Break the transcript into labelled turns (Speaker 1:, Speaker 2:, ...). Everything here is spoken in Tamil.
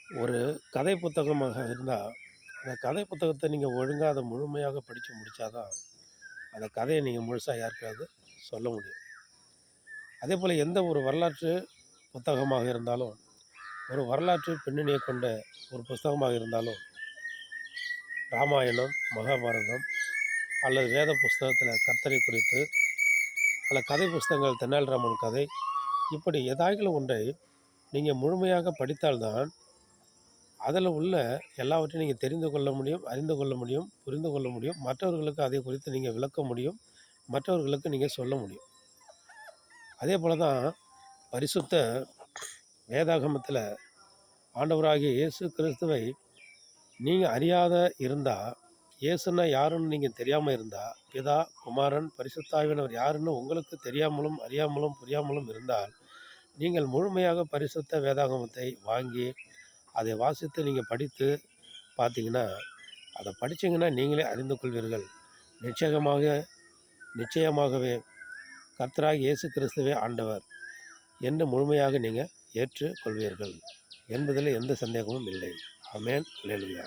Speaker 1: ஒரு கதை புத்தகமாக இருந்தால், அந்த கதை புத்தகத்த நீங்க ஒழுங்கா அத முழுமையாக படிச்சு முடிச்சா தான், அந்த கதைய நீங்க முழுசா யாருக்காவது சொல்ல முடியும். அதேபோல எந்த ஒரு வரலாற்று புத்தகமாக இருந்தாலும், ஒரு வரலாற்று பின்னணிய கொண்ட ஒரு புஸ்தகமாக இருந்தாலும், ராமாயணம், மகாபாரதம் அல்லது வேத புஸ்தகத்தில கர்த்தரை குறித்து, அல்ல கதை புஸ்தகங்கள் தெனாலிராமன் கதை, இப்படி ஏதாகிலும் ஒன்றை நீங்க முழுமையாக படித்தால் தான், அதில உள்ள எல்லாவற்றையும் நீங்க தெரிந்து கொள்ள முடியும், அறிந்து கொள்ள முடியும், புரிந்து கொள்ள முடியும். மற்றவர்களுக்கு அதை குறித்து நீங்க விளக்க முடியும். மற்றவர்களுக்கு நீங்க சொல்ல முடியும். அதேபோல தான் பரிசுத்த வேதாகமத்தில ஆண்டவராகிய இயேசு கிறிஸ்துவை நீங்க அறியாத இருந்தா, இயேசுன்னா யாருன்னு நீங்க தெரியாம இருந்தா, பிதா, குமாரன், பரிசுத்த ஆவியானவர் யாருன்னு உங்களுக்கு தெரியாமலும், அறியாமலும், புரியாமலும் இருந்தால், நீங்கள் முழுமையாக பரிசுத்த வேதாகமத்தை வாங்கி, அதை வாசித்து நீங்க படித்து பார்த்தீங்கன்னா, அத படிச்சீங்கன்னா நீங்களே அறிந்து கொள்வீர்கள். நிச்சயமாக நிச்சயமாகவே கர்த்தராகிய இயேசு கிறிஸ்துவே ஆண்டவர் என்று முழுமையாக நீங்க ஏற்றுக்கொள்வீர்கள் என்பதில் எந்த சந்தேகமும் இல்லை. ஆமென். அல்லேலூயா.